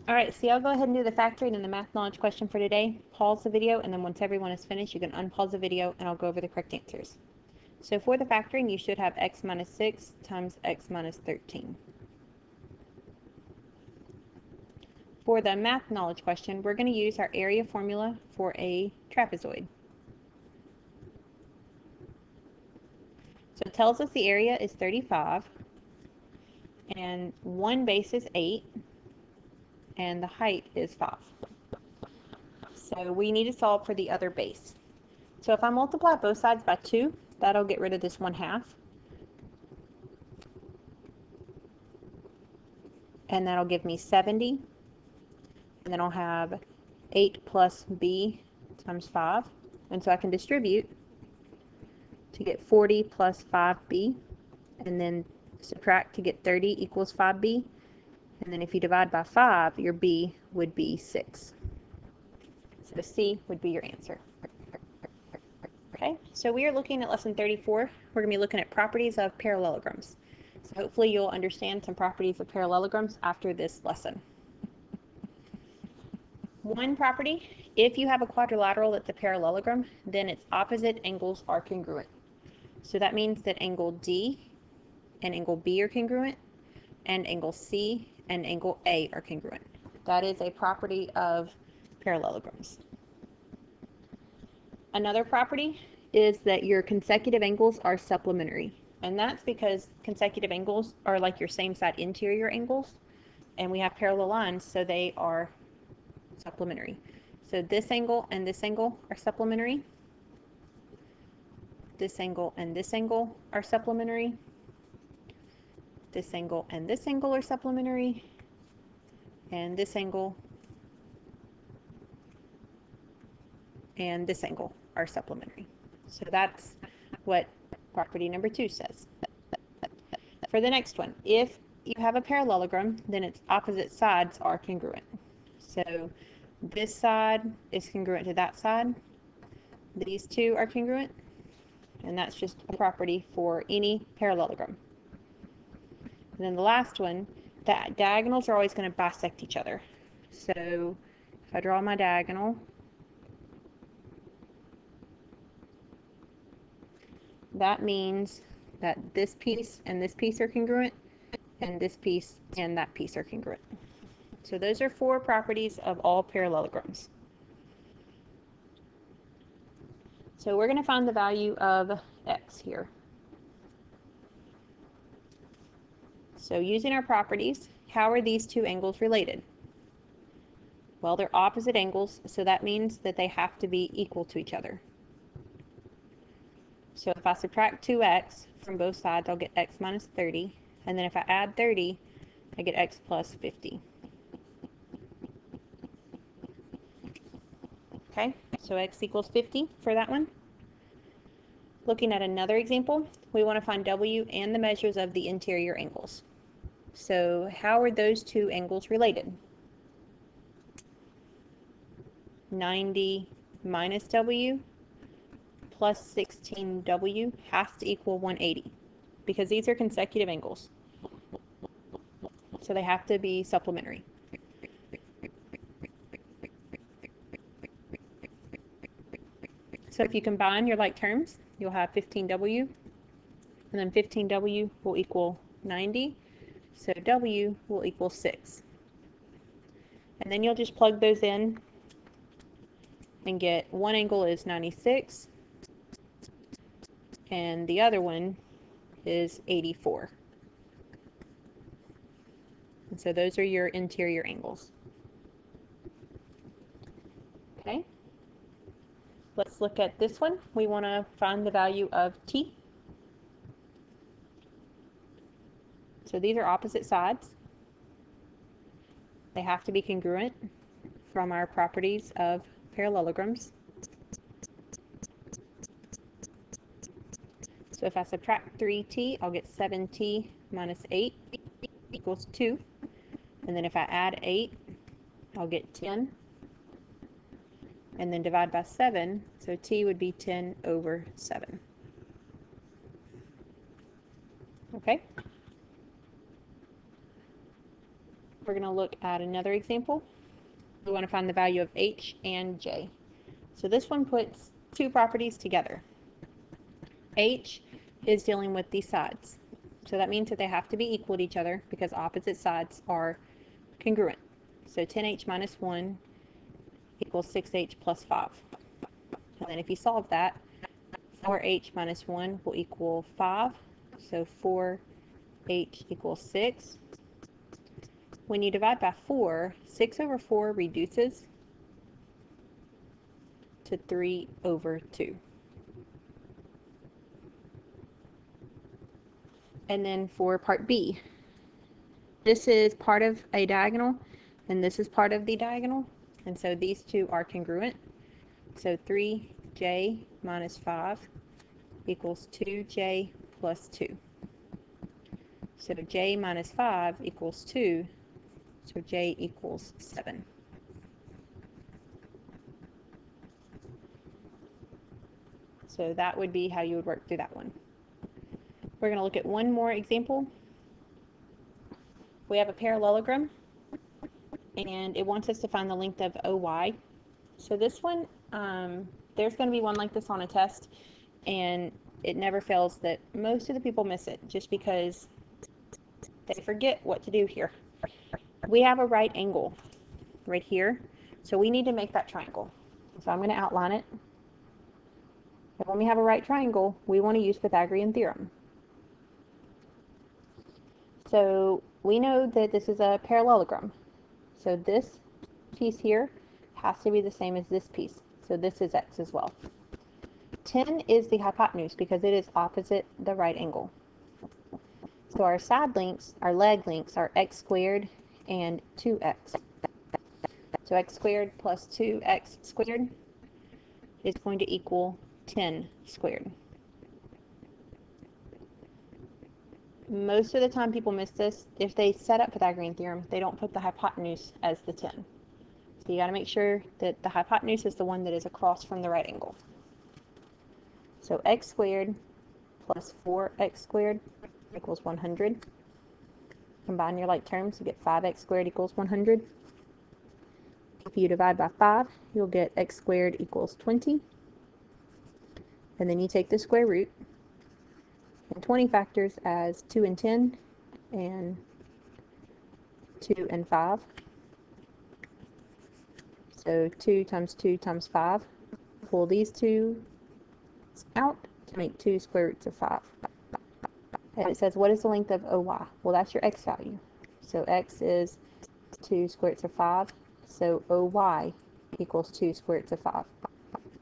All right, so I'll go ahead and do the factoring and the math knowledge question for today. Pause the video, and then once everyone is finished, you can unpause the video, and I'll go over the correct answers. So for the factoring, you should have x minus 6 times x minus 13. For the math knowledge question, we're going to use our area formula for a trapezoid. So it tells us the area is 35, and one base is 8, and the height is 5. So we need to solve for the other base. So if I multiply both sides by 2, that'll get rid of this 1/2. And that'll give me 70. And then I'll have 8 plus b times 5. And so I can distribute to get 40 plus 5b. And then subtract to get 30 equals 5b. And then if you divide by 5, your b would be 6. So C would be your answer. Okay, so we are looking at lesson 34. We're going to be looking at properties of parallelograms. So hopefully you'll understand some properties of parallelograms after this lesson. One property, if you have a quadrilateral that's a parallelogram, then its opposite angles are congruent. So that means that angle D and angle B are congruent, and angle C and angle A are congruent. That is a property of parallelograms. Another property is that your consecutive angles are supplementary. And that's because consecutive angles are like your same side interior angles. And we have parallel lines, so they are supplementary. So this angle and this angle are supplementary. This angle and this angle are supplementary. This angle and this angle are supplementary. And this angle and this angle are supplementary. So that's what property number 2 says. For the next one, if you have a parallelogram, then its opposite sides are congruent. So this side is congruent to that side. These two are congruent, and that's just a property for any parallelogram. And then the last one, the diagonals are always going to bisect each other. So if I draw my diagonal, that means that this piece and this piece are congruent, and this piece and that piece are congruent. So those are 4 properties of all parallelograms. So we're going to find the value of x here. So using our properties, how are these two angles related? Well, they're opposite angles, so that means that they have to be equal to each other. So if I subtract 2x from both sides, I'll get x minus 30. And then if I add 30, I get x plus 50. Okay, so x equals 50 for that one. Looking at another example, we want to find w and the measures of the interior angles. So how are those two angles related? 90 minus w plus 16w has to equal 180 because these are consecutive angles. So they have to be supplementary. So if you combine your like terms, you'll have 15w, and then 15w will equal 90, so w will equal 6. And then you'll just plug those in and get one angle is 96, and the other one is 84. And so those are your interior angles. Okay. Let's look at this one. We want to find the value of t. So these are opposite sides. They have to be congruent from our properties of parallelograms. So if I subtract 3t, I'll get 7t minus 8 equals 2. And then if I add 8, I'll get 10. And then divide by 7, so t would be 10 over 7. Okay? we're going to look at another example. We want to find the value of h and j. So this one puts two properties together. H is dealing with these sides. So that means that they have to be equal to each other because opposite sides are congruent. So 10h minus 1 equals 6h plus 5. And then if you solve that, 4h minus 1 will equal 5. So 4h equals 6. When you divide by 4, 6 over 4 reduces to 3 over 2. And then for part B, this is part of a diagonal, and this is part of the diagonal, and so these two are congruent. So 3j minus 5 equals 2j plus 2. So j minus 5 equals 2, so j equals 7. So that would be how you would work through that one. We're going to look at one more example. We have a parallelogram, and it wants us to find the length of OY. So this one, there's going to be one like this on a test, and it never fails that most of the people miss it just because they forget what to do here. We have a right angle right here, so we need to make that triangle. So I'm going to outline it. And when we have a right triangle, we want to use Pythagorean theorem. So we know that this is a parallelogram. So this piece here has to be the same as this piece. So this is x as well. 10 is the hypotenuse because it is opposite the right angle. So our side lengths, our leg lengths, are x squared and 2x. So x squared plus 2x squared is going to equal 10 squared. Most of the time people miss this. If they set up Pythagorean theorem, they don't put the hypotenuse as the 10. So you got to make sure that the hypotenuse is the one that is across from the right angle. So x squared plus 4x squared equals 100. Combine your like terms, you get 5x squared equals 100. If you divide by 5, you'll get x squared equals 20. And then you take the square root. And 20 factors as 2 and 10, and 2 and 5. So 2 times 2 times 5. Pull these two out to make 2 square roots of 5. And it says, what is the length of OY? Well, that's your x value. So x is 2 square roots of 5. So OY equals 2 square roots of 5.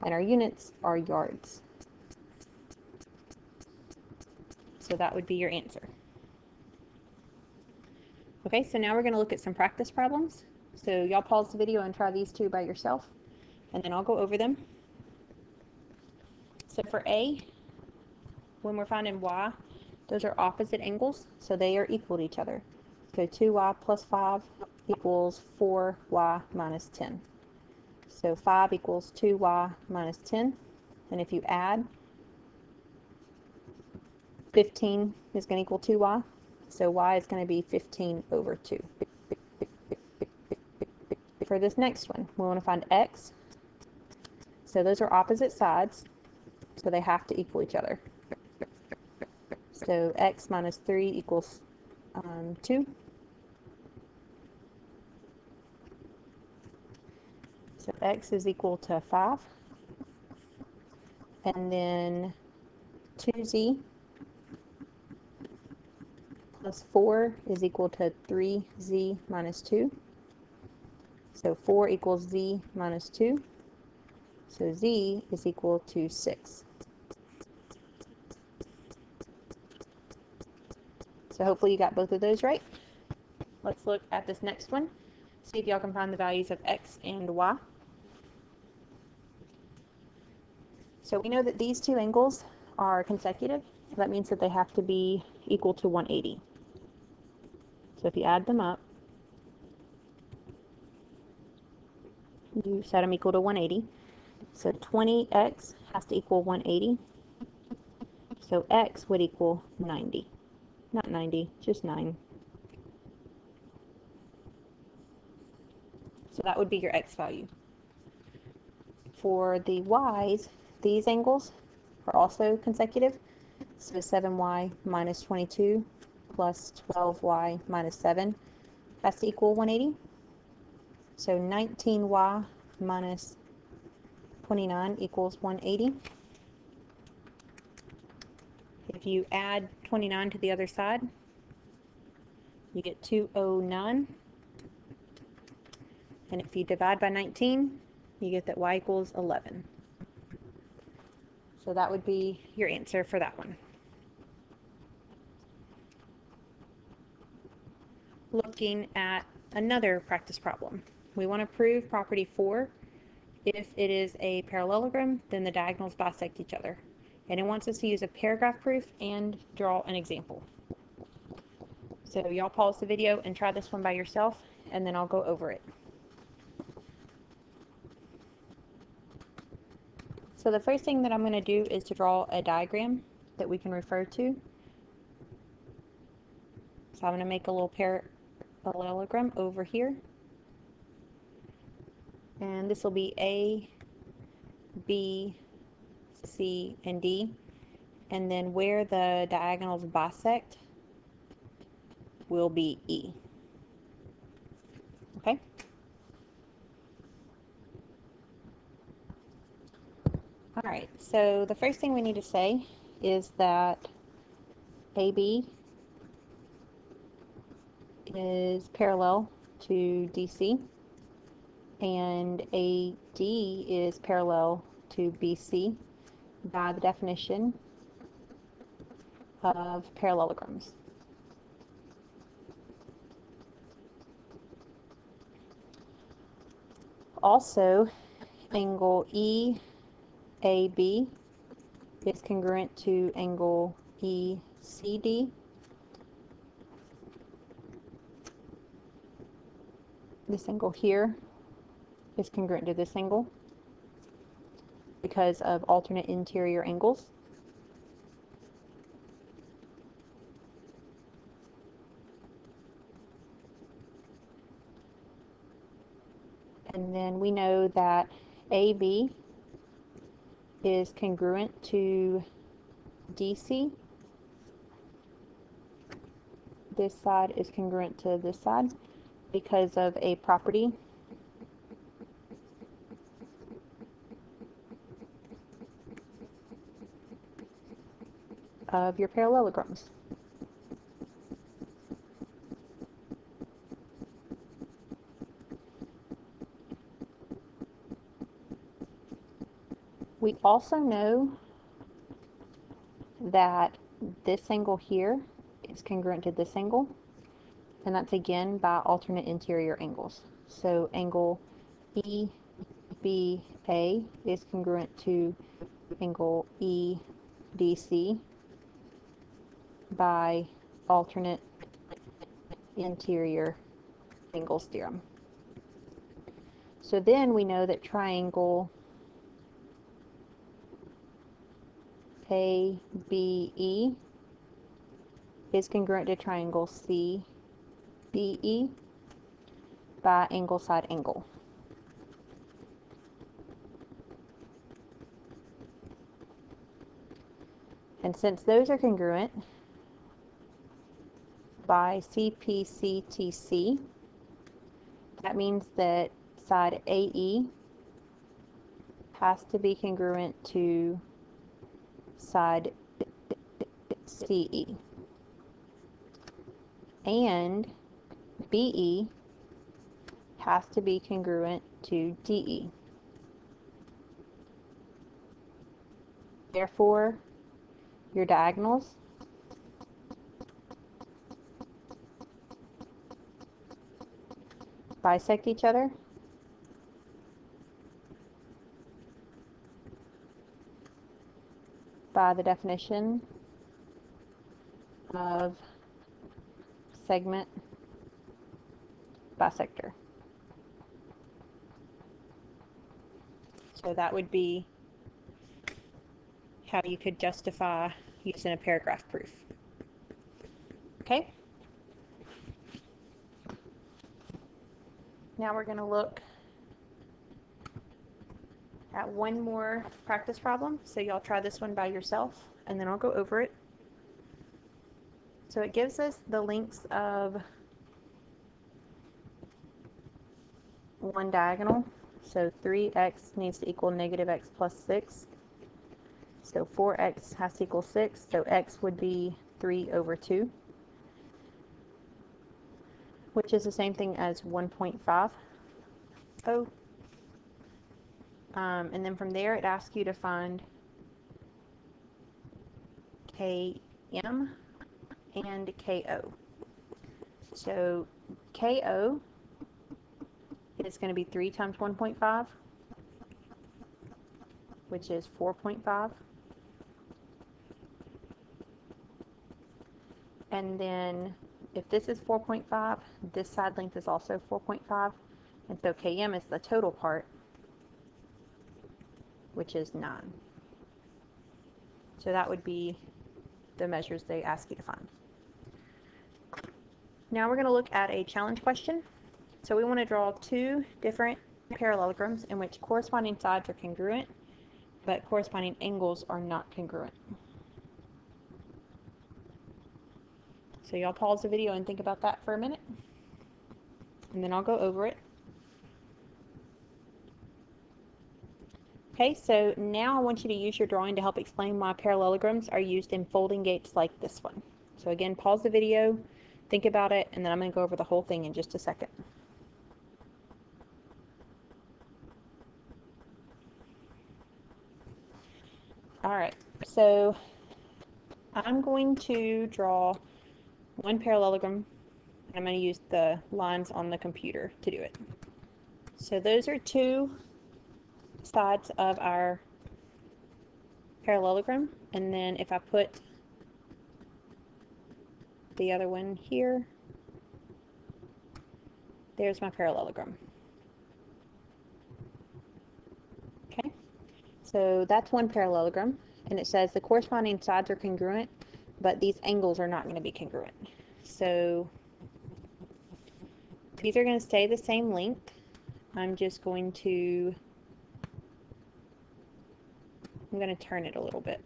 And our units are yards. So that would be your answer. Okay, so now we're going to look at some practice problems. So y'all pause the video and try these two by yourself, and then I'll go over them. So for A, when we're finding y, those are opposite angles, so they are equal to each other. So 2y plus 5 equals 4y minus 10. So 5 equals 2y minus 10, and if you add, 15 is going to equal 2y, so y is going to be 15 over 2. For this next one, we want to find x. So those are opposite sides, so they have to equal each other. So x minus 3 equals 2. So x is equal to 5. And then 2z plus 4 is equal to 3z minus 2. So 4 equals z minus 2. So z is equal to 6. So hopefully you got both of those right. Let's look at this next one. See if y'all can find the values of x and y. So we know that these two angles are consecutive. So that means that they have to be equal to 180. So if you add them up, you set them equal to 180. So 20x has to equal 180. So x would equal 90. Not 90, just 9. So that would be your x value. For the y's, these angles are also consecutive. So 7y minus 22 plus 12y minus 7 has to equal 180. So 19y minus 29 equals 180. If you add 29 to the other side, you get 209. And if you divide by 19, you get that y equals 11. So that would be your answer for that one. Looking at another practice problem. We want to prove property 4. If it is a parallelogram, then the diagonals bisect each other. And it wants us to use a paragraph proof and draw an example. So y'all pause the video and try this one by yourself, and then I'll go over it. So the first thing that I'm going to do is to draw a diagram that we can refer to. So I'm going to make a little parallelogram over here. And this will be A, B, C, and D. And then where the diagonals bisect will be E. Okay? Alright, so the first thing we need to say is that AB is parallel to DC, and AD is parallel to BC by the definition of parallelograms. Also, angle EAB is congruent to angle ECD. This angle here is congruent to this angle because of alternate interior angles. And then we know that AB is congruent to DC. This side is congruent to this side because of a property of your parallelograms. We also know that this angle here is congruent to this angle, and that's again by alternate interior angles. So angle EBA is congruent to angle EDC by alternate interior angles theorem. So then we know that triangle ABE is congruent to triangle CBE by angle side angle. And since those are congruent by CPCTC, that means that side AE has to be congruent to side CE. And BE has to be congruent to DE. Therefore, your diagonals bisect each other by the definition of segment bisector. So that would be how you could justify using a paragraph proof. Okay? Now we're going to look at one more practice problem. So y'all try this one by yourself, and then I'll go over it. So it gives us the lengths of one diagonal. So 3x needs to equal negative x plus 6. So 4x has to equal 6. So x would be 3 over 2, which is the same thing as 1.5. And then from there, it asks you to find Km and Ko. So Ko is going to be 3 times 1.5, which is 4.5. And then if this is 4.5, this side length is also 4.5. And so Km is the total part, which is 9. So that would be the measures they ask you to find. Now we're going to look at a challenge question. So we want to draw two different parallelograms in which corresponding sides are congruent, but corresponding angles are not congruent. So y'all pause the video and think about that for a minute, and then I'll go over it. Okay, so now I want you to use your drawing to help explain why parallelograms are used in folding gates like this one. So again, pause the video, think about it, and then I'm going to go over the whole thing in just a second. Alright, so I'm going to draw one parallelogram, and I'm going to use the lines on the computer to do it. So those are two sides of our parallelogram, and then if I put the other one here, there's my parallelogram. Okay, so that's one parallelogram, and it says the corresponding sides are congruent, but these angles are not going to be congruent. So these are going to stay the same length. I'm going to turn it a little bit.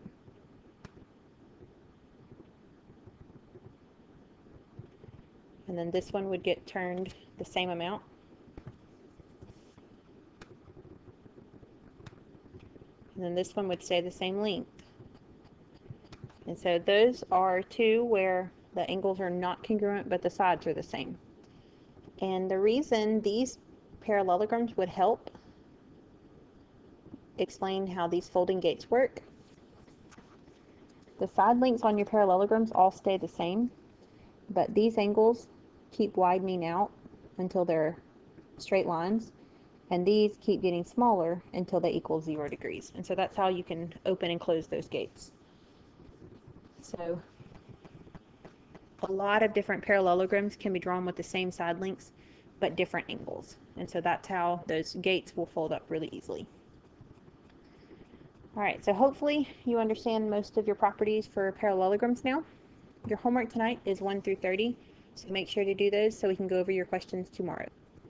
And then this one would get turned the same amount. And then this one would stay the same length. And so those are two where the angles are not congruent, but the sides are the same. And the reason these parallelograms would help explain how these folding gates work, the side lengths on your parallelograms all stay the same, but these angles keep widening out until they're straight lines, and these keep getting smaller until they equal 0 degrees. And so that's how you can open and close those gates. So a lot of different parallelograms can be drawn with the same side lengths but different angles, and so that's how those gates will fold up really easily. Alright, so hopefully you understand most of your properties for parallelograms now. Your homework tonight is 1 through 30, so make sure to do those so we can go over your questions tomorrow.